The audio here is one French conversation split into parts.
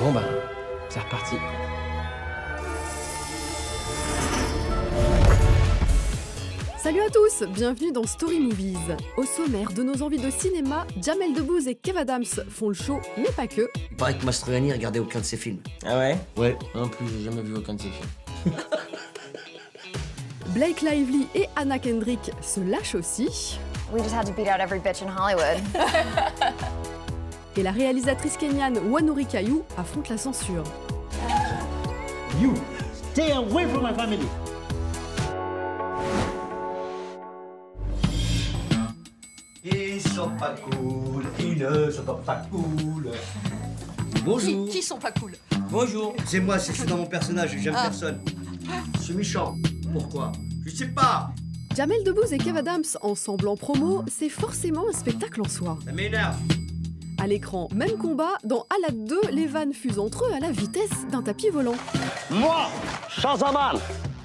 Bon bah, c'est reparti. Salut à tous, bienvenue dans Story Movies. Au sommaire de nos envies de cinéma, Jamel Debbouze et Kev Adams font le show, mais pas que. Il paraît que Mastroianni regardait aucun de ses films. Ah ouais? Ouais. Non plus, j'ai jamais vu aucun de ces films. Blake Lively et Anna Kendrick se lâchent aussi. We just had to beat out every bitch in Hollywood. Et la réalisatrice kenyane Wanuri Kayu affronte la censure. You stay away from my family. Ils sont pas cool, ils ne sont pas cool. Bonjour. Qui sont pas cool? Bonjour. C'est moi, je suis dans mon personnage, j'aime personne. Je suis méchant. Pourquoi? Je sais pas. Jamel Debbouze et Kev Adams ensemble en promo, c'est forcément un spectacle en soi. Ça m'énerve. À l'écran, même combat, dans Alad 2, les vannes fusent entre eux à la vitesse d'un tapis volant. Moi, Shahzaman,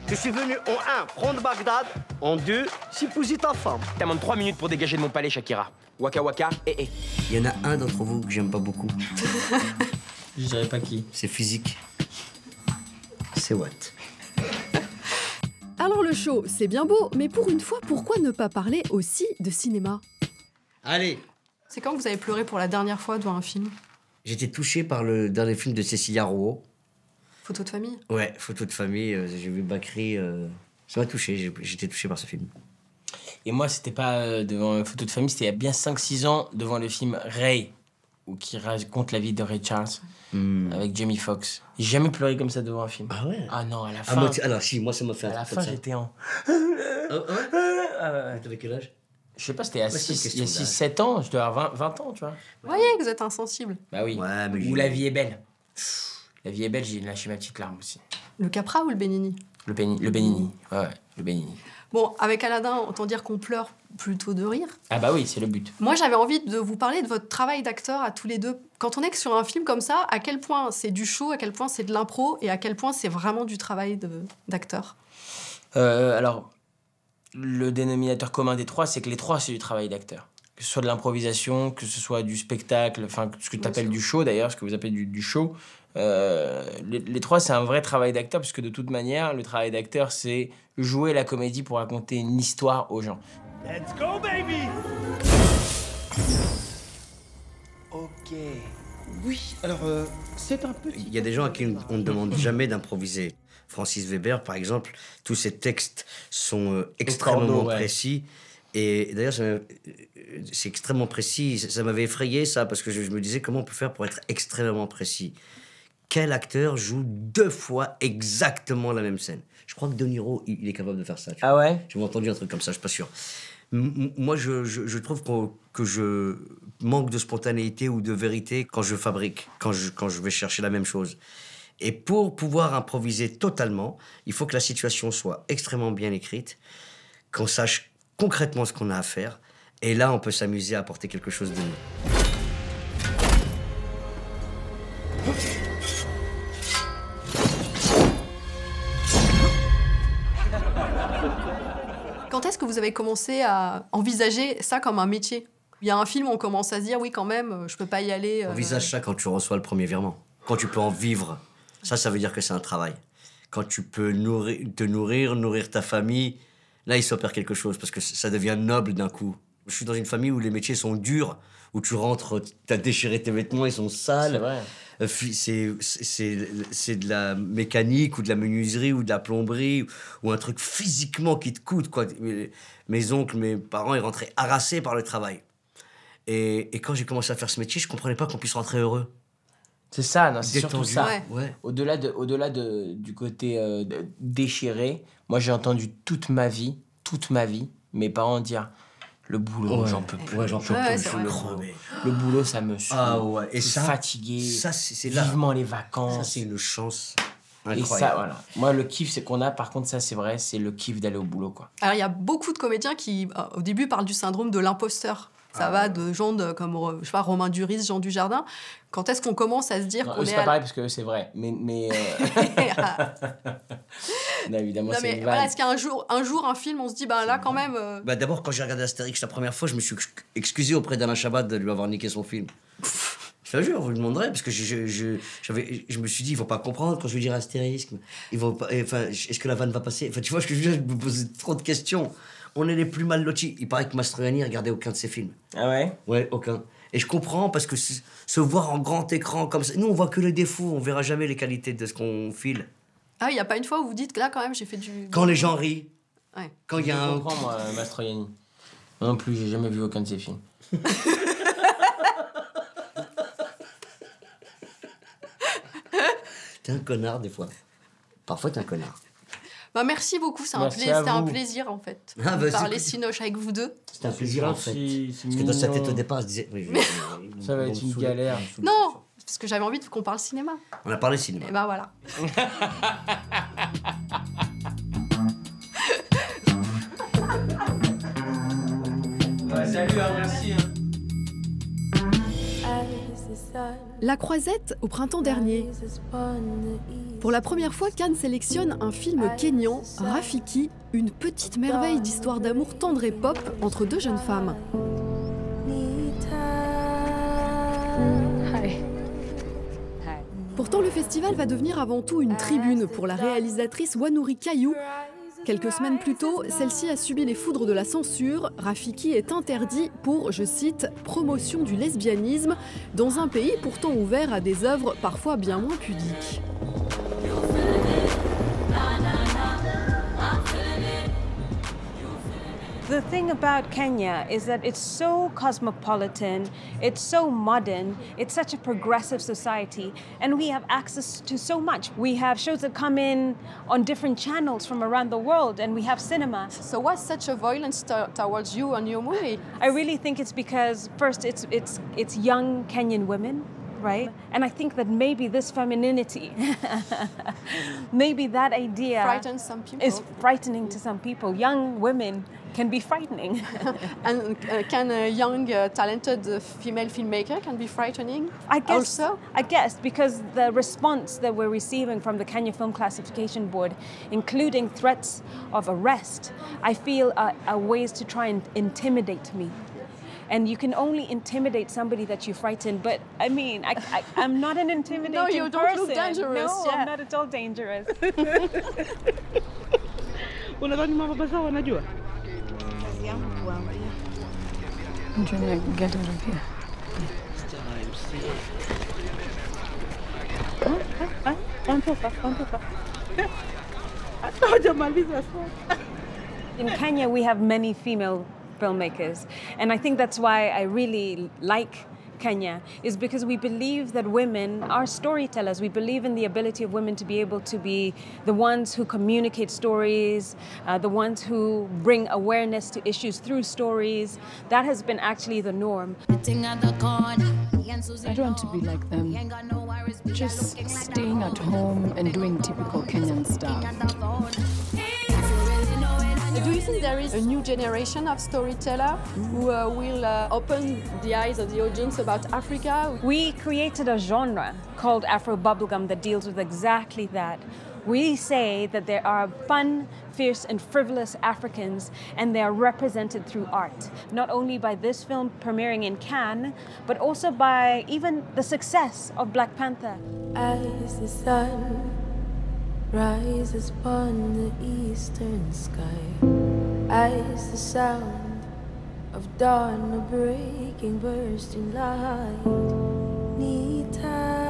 je suis venu en 1 prendre Bagdad, en 2 s'épouser ta femme. T'as moins de 3 minutes pour dégager de mon palais, Shakira. Waka waka, eh. Il y en a un d'entre vous que j'aime pas beaucoup. Je dirais pas qui. C'est physique. C'est what? Alors le show, c'est bien beau, mais pour une fois, pourquoi ne pas parler aussi de cinéma? Allez. C'est quand que vous avez pleuré pour la dernière fois devant un film? J'étais touché par le dernier film de Cécilia Rouault. Photo de famille? Ouais, photo de famille, j'ai vu Bakri. Ça m'a touché, j'étais touché par ce film. Et moi, c'était pas devant une photo de famille, c'était il y a bien 5-6 ans, devant le film Ray, où qui raconte la vie de Ray Charles, avec Jamie Foxx. J'ai jamais pleuré comme ça devant un film. Ah ouais? Ah non, à la Ah, fin. moi, alors si, moi ça m'a fait un À la truc fin, comme ça. j'étais en. Ah ouais? T'avais quel âge? Je sais pas, c'était il y a c'est une 6, question d'âge. 7 ans, je dois avoir 20 ans, tu vois. Vous voyez que vous êtes insensible. Bah oui. Ouais, mais Ou j'ai- La vie est belle. La vie est belle, j'ai lâché ma petite larme aussi. Le Capra ou le Benigni? Le Benigni. Ouais, le Benigni. Bon, avec Aladdin, autant dire qu'on pleure plutôt de rire. Ah bah oui, c'est le but. Moi, j'avais envie de vous parler de votre travail d'acteur à tous les deux. Quand on est que sur un film comme ça, à quel point c'est du show, à quel point c'est de l'impro, et à quel point c'est vraiment du travail d'acteur. Alors, le dénominateur commun des trois, c'est que les trois, c'est du travail d'acteur. Que ce soit de l'improvisation, que ce soit du spectacle, enfin, ce que tu appelles du show d'ailleurs, ce que vous appelez du show. Les trois, c'est un vrai travail d'acteur, puisque de toute manière, le travail d'acteur, c'est jouer la comédie pour raconter une histoire aux gens. Let's go, baby! Ok. Oui, alors, c'est un petit... Il y a des gens à qui on ne demande jamais d'improviser. Francis Weber, par exemple, tous ses textes sont extrêmement cordeau, ouais. précis. Et d'ailleurs, c'est extrêmement précis. Ça m'avait effrayé, ça, parce que je me disais comment on peut faire pour être extrêmement précis. Quel acteur joue 2 fois exactement la même scène? Je crois que De Niro, il est capable de faire ça. Tu vois. Ah ouais? J'ai entendu un truc comme ça, je suis pas sûr. Moi, je trouve que je manque de spontanéité ou de vérité quand je fabrique, quand je vais chercher la même chose. Et pour pouvoir improviser totalement, il faut que la situation soit extrêmement bien écrite, qu'on sache concrètement ce qu'on a à faire. Et là, on peut s'amuser à apporter quelque chose de nouveau. Quand est-ce que vous avez commencé à envisager ça comme un métier? Il y a un film, on commence à se dire, oui, quand même, je peux pas y aller. Envisage ça quand tu reçois le premier virement. Quand tu peux en vivre, ça veut dire que c'est un travail. Quand tu peux te nourrir ta famille, là, il s'opère quelque chose, parce que ça devient noble d'un coup. Je suis dans une famille où les métiers sont durs, où tu rentres, t'as déchiré tes vêtements, ils sont sales. C'est vrai. C'est de la mécanique ou de la menuiserie ou de la plomberie ou un truc physiquement qui te coûte, quoi. Mes oncles, mes parents, ils rentraient harassés par le travail. Et quand j'ai commencé à faire ce métier, je comprenais pas qu'on puisse rentrer heureux. C'est ça, non, c'est surtout Détendu. ça. Ouais. Ouais. Au-delà du côté déchiré, moi j'ai entendu toute ma vie, mes parents dire le boulot, Ouais. j'en peux plus. Ouais, j'en peux Ouais, plus. c'est Je vrai. suis crevé. Le boulot, ça me saoule. Ah ouais. Et Je suis ça, fatigué. ça c'est là. Vivement les Ça, vacances. c'est une chance Et incroyable. ça, voilà. Moi, le kiff, c'est qu'on a, par contre, ça, c'est vrai, c'est le kiff d'aller au boulot, quoi. Alors, il y a beaucoup de comédiens qui, au début, parlent du syndrome de l'imposteur. Ça va de gens comme, je sais pas, Romain Duris, Jean Dujardin. Quand est-ce qu'on commence à se dire Non, qu'on eux, c'est est pas pareil, parce que c'est vrai. Mais non, évidemment, Non, c'est mais une voilà, vanne. est-ce qu'un jour, un film, on se dit, ben là, quand même... Bah, d'abord, quand j'ai regardé Astérix la première fois, je me suis excusé auprès d'Alain Chabat de lui avoir niqué son film. Je te jure, vous le demanderez, parce que je me suis dit, ils vont pas comprendre quand je vais dire astérisque. Ils vont pas, enfin, est-ce que la vanne va passer? Enfin, tu vois, je me pose trop de questions. On est les plus mal lotis. Il paraît que Mastroianni regardait aucun de ses films. Ah ouais? Ouais, aucun. Et je comprends, parce que se voir en grand écran comme ça... Nous, on voit que les défauts, on verra jamais les qualités de ce qu'on file. Ah, il n'y a pas une fois où vous dites que là, quand même, j'ai fait du... Quand les gens rient, Ouais. quand il y a Je un... comprends, moi, Mastroianni. Moi non plus, j'ai jamais vu aucun de ses films. T'es un connard, des fois. Parfois, t'es un connard. Bah, merci beaucoup, c'était Merci un à vous. plaisir, en fait, Ah, de bah, parler c'est- Cinoche avec vous deux. C'était un plaisir, en fait. C'est Parce que dans sa tête, mignon. au départ, elle se disait... Oui, Ça va être une galère. Non, parce que j'avais envie qu'on parle cinéma. On a parlé cinéma. Et ben voilà. Ouais, salut, merci. La Croisette au printemps dernier. Pour la première fois, Cannes sélectionne un film kényan, Rafiki, une petite merveille d'histoire d'amour tendre et pop entre deux jeunes femmes. Pourtant, le festival va devenir avant tout une tribune pour la réalisatrice Wanuri Kayu. Quelques semaines plus tôt, celle-ci a subi les foudres de la censure. Rafiki est interdit pour, je cite, « promotion du lesbianisme » dans un pays pourtant ouvert à des œuvres parfois bien moins pudiques. The thing about Kenya is that it's so cosmopolitan, it's so modern, it's such a progressive society, and we have access to so much. We have shows that come in on different channels from around the world, and we have cinema. So what's such a violence towards you and your movie? I really think it's because, first, it's young Kenyan women, right? And I think that maybe this femininity, maybe that idea Frightens some people. is frightening to some people. Young women can be frightening. And can a young, talented female filmmaker can be frightening? I guess, Also? I guess, because the response that we're receiving from the Kenya Film Classification Board, including threats of arrest, I feel are ways to try and intimidate me. And you can only intimidate somebody that you frighten. But I mean, I'm not an intimidating No, you don't look person. dangerous, No, yeah. I'm not at all dangerous. Unadhani mababa zao wanajua? I'm trying to get out of here. In Kenya, we have many female filmmakers. And I think that's why I really like Kenya, is because we believe that women are storytellers. We believe in the ability of women to be able to be the ones who communicate stories, the ones who bring awareness to issues through stories. That has been actually the norm. I don't want to be like them. Just staying at home and doing typical Kenyan stuff. Do you think there is a new generation of storyteller who will open the eyes of the audience about Africa? We created a genre called Afro Bubblegum that deals with exactly that. We say that there are fun, fierce, and frivolous Africans, and they are represented through art. Not only by this film premiering in Cannes, but also by even the success of Black Panther. As the sun rises upon the eastern sky, as the sound of dawn, a breaking, bursting light, Nita.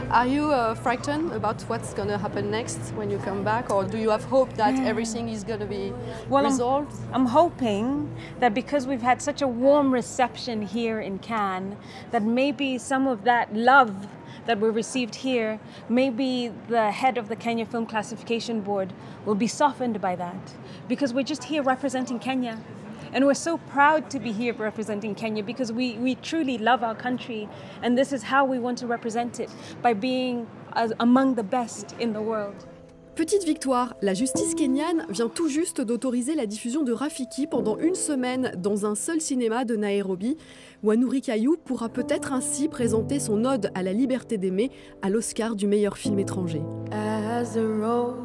Are you frightened about what's going to happen next when you come back? Or do you have hope that everything is going to be resolved? I'm hoping that because we've had such a warm reception here in Cannes, that maybe some of that love that we received here, maybe the head of the Kenya Film Classification Board will be softened by that. Because we're just here representing Kenya. And we're so proud to be here representing Kenya because we truly love our country, and this is how we want to represent it, by being among the best in the world. Petite victoire, la justice kenyane vient tout juste d'autoriser la diffusion de Rafiki pendant une semaine dans un seul cinéma de Nairobi. Wanuri Kayu pourra peut-être ainsi présenter son ode à la liberté d'aimer à l'Oscar du meilleur film étranger. As the road,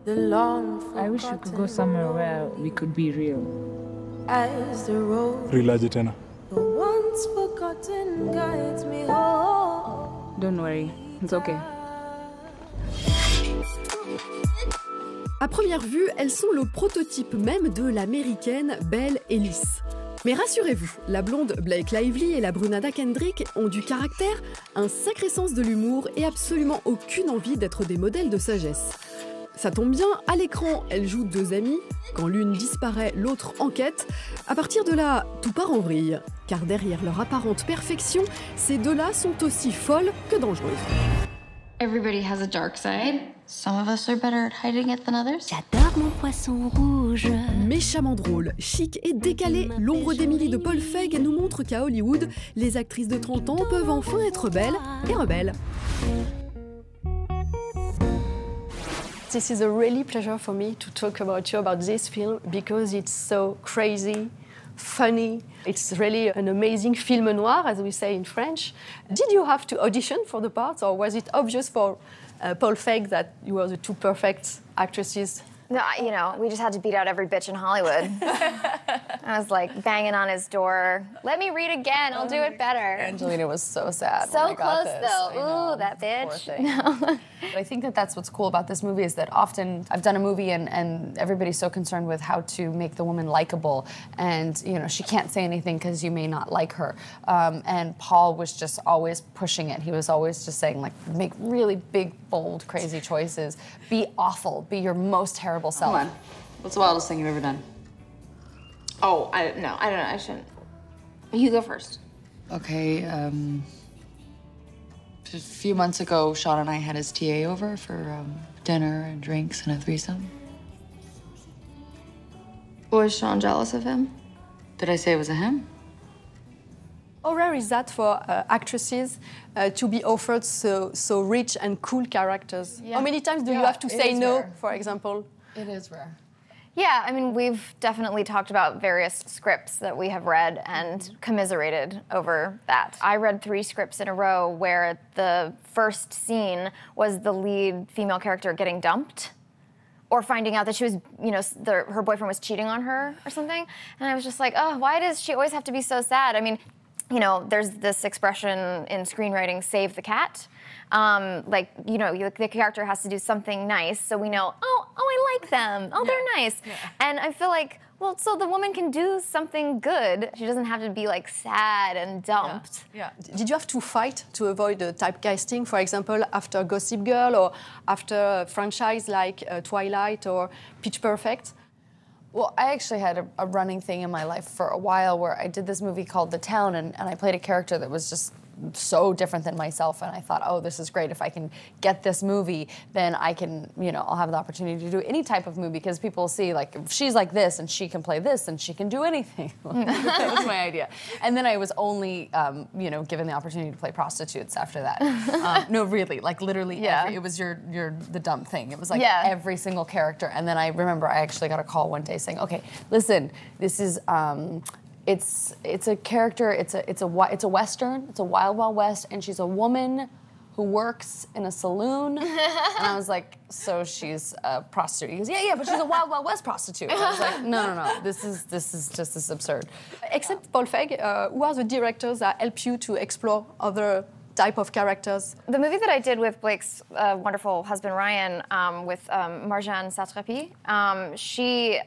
the long I wish we could go somewhere where we could be real. As the road, Rilaje tena. the once forgotten. mountain guides me home. Don't worry, it's okay. À première vue, elles sont le prototype même de l'américaine Belle Ellis. Mais rassurez-vous, la blonde Blake Lively et la brunada Kendrick ont du caractère, un sacré sens de l'humour et absolument aucune envie d'être des modèles de sagesse. Ça tombe bien, à l'écran, elles jouent deux amies. Quand l'une disparaît, l'autre enquête. À partir de là, tout part en vrille. Car derrière leur apparente perfection, ces deux-là sont aussi folles que dangereuses. Everybody has a dark side. Some of us are better at hiding it than others. J'adore mon poisson rouge. Méchamment drôle, chic et décalé, L'ombre d'Emily de Paul Feig nous montre qu'à Hollywood, les actrices de 30 ans peuvent enfin être belles et rebelles. This is a really pleasure for me to talk about you about this film because it's so crazy, funny. It's really an amazing film noir, as we say in French. Did you have to audition for the part, or was it obvious for Paul Feig that you were the two perfect actresses? No, you know, we just had to beat out every bitch in Hollywood. I was like banging on his door. Let me read again. I'll do it better. Angelina was so sad. So close, though. Ooh, that bitch. No. I think that that's what's cool about this movie is that often I've done a movie and everybody's so concerned with how to make the woman likable, and you know she can't say anything because you may not like her. And Paul was just always pushing it. He was always just saying like, make really big, bold, crazy choices. Be awful. Be your most terrible self. Come on. What's the wildest thing you've ever done? Oh, I don't know. I shouldn't. You go first. Okay, a few months ago, Sean and I had his TA over for dinner and drinks and a threesome. Was Sean jealous of him? Did I say it was a him? How rare is that for actresses to be offered so rich and cool characters? Yeah. How many times do you Yeah, have to it say is no, rare. for example? It is rare. Yeah, I mean, we've definitely talked about various scripts that we have read and commiserated over that. I read 3 scripts in a row where the first scene was the lead female character getting dumped or finding out that she was, you know, her boyfriend was cheating on her or something. And I was just like, oh, why does she always have to be so sad? I mean, you know, there's this expression in screenwriting, save the cat. Like, you know, the character has to do something nice so we know, oh, I like them. Oh, they're nice. Yeah. And I feel like, well, so the woman can do something good. She doesn't have to be like sad and dumped. Yeah. Did you have to fight to avoid the typecasting, for example, after Gossip Girl or after a franchise like Twilight or Pitch Perfect? Well, I actually had a running thing in my life for a while where I did this movie called The Town, and I played a character that was just so different than myself, and I thought, oh, this is great. If I can get this movie, then I can, you know, I'll have the opportunity to do any type of movie because people see, like, if she's like this and she can play this and she can do anything. That was my idea. And then I was only, you know, given the opportunity to play prostitutes after that. No, really, like literally, it was the dumb thing. It was like every single character. And then I remember I actually got a call one day saying, okay, listen, this is, it's a character. It's a western. It's a Wild Wild West, and she's a woman who works in a saloon. And I was like, so she's a prostitute. He goes, yeah, but she's a Wild Wild West prostitute. I was like, no. This is just this absurd. Except Paul Feig, who are the directors that help you to explore other type of characters? The movie that I did with Blake's wonderful husband Ryan, with Marjane Satrapi, she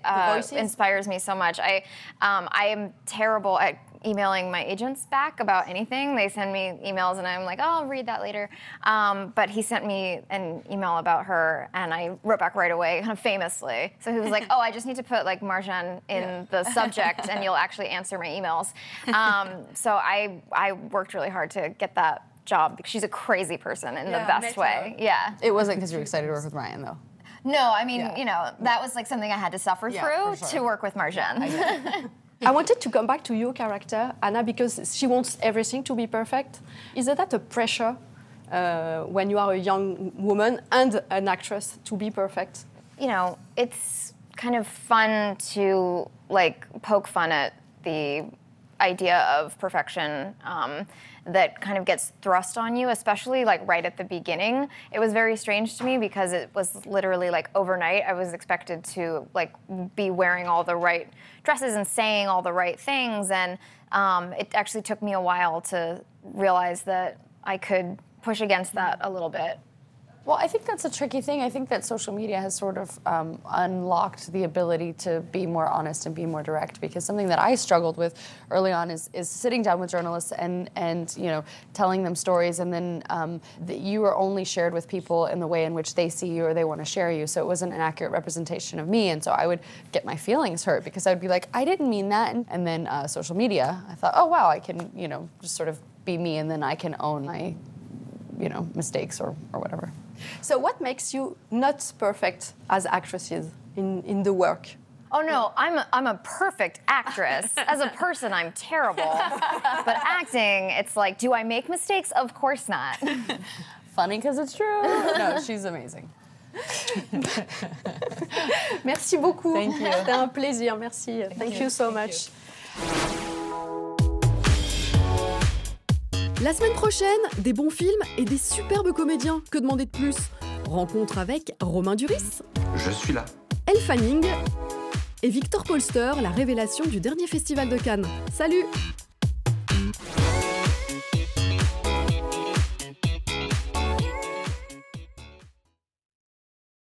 inspires me so much. I am terrible at emailing my agents back about anything. They send me emails and I'm like, oh, I'll read that later. But he sent me an email about her and I wrote back right away, kind of famously. So he was like, oh, I just need to put like Marjane in the subject and you'll actually answer my emails. So I worked really hard to get that job because she's a crazy person in the best way. Yeah. It wasn't because you were excited to work with Ryan, though. No, I mean, you know, that was like something I had to suffer through to work with Marjane. I wanted to come back to your character, Anna, because she wants everything to be perfect. Is that a pressure when you are a young woman and an actress to be perfect? You know, it's kind of fun to like poke fun at the idea of perfection that kind of gets thrust on you, especially like right at the beginning. It was very strange to me because it was literally like overnight. I was expected to like be wearing all the right dresses and saying all the right things, and it actually took me a while to realize that I could push against that a little bit. Well, I think that's a tricky thing. I think that social media has sort of unlocked the ability to be more honest and be more direct, because something that I struggled with early on is sitting down with journalists and you know, telling them stories, and then that you are only shared with people in the way in which they see you or they want to share you. So it wasn't an accurate representation of me, and so I would get my feelings hurt because I would be like, I didn't mean that. And then social media, I thought, oh wow, I can, you know, just sort of be me, and then I can own my, you know, mistakes or whatever. So what makes you not perfect as actresses in the work? Oh no, I'm a perfect actress. As a person, I'm terrible. But acting, it's like, do I make mistakes? Of course not. Funny because it's true. No, she's amazing. Merci beaucoup. Thank you. C'était un plaisir. Merci. Thank you so much. La semaine prochaine, des bons films et des superbes comédiens. Que demander de plus? Rencontre avec Romain Duris. Je suis là. Elle Fanning et Victor Polster, la révélation du dernier festival de Cannes. Salut!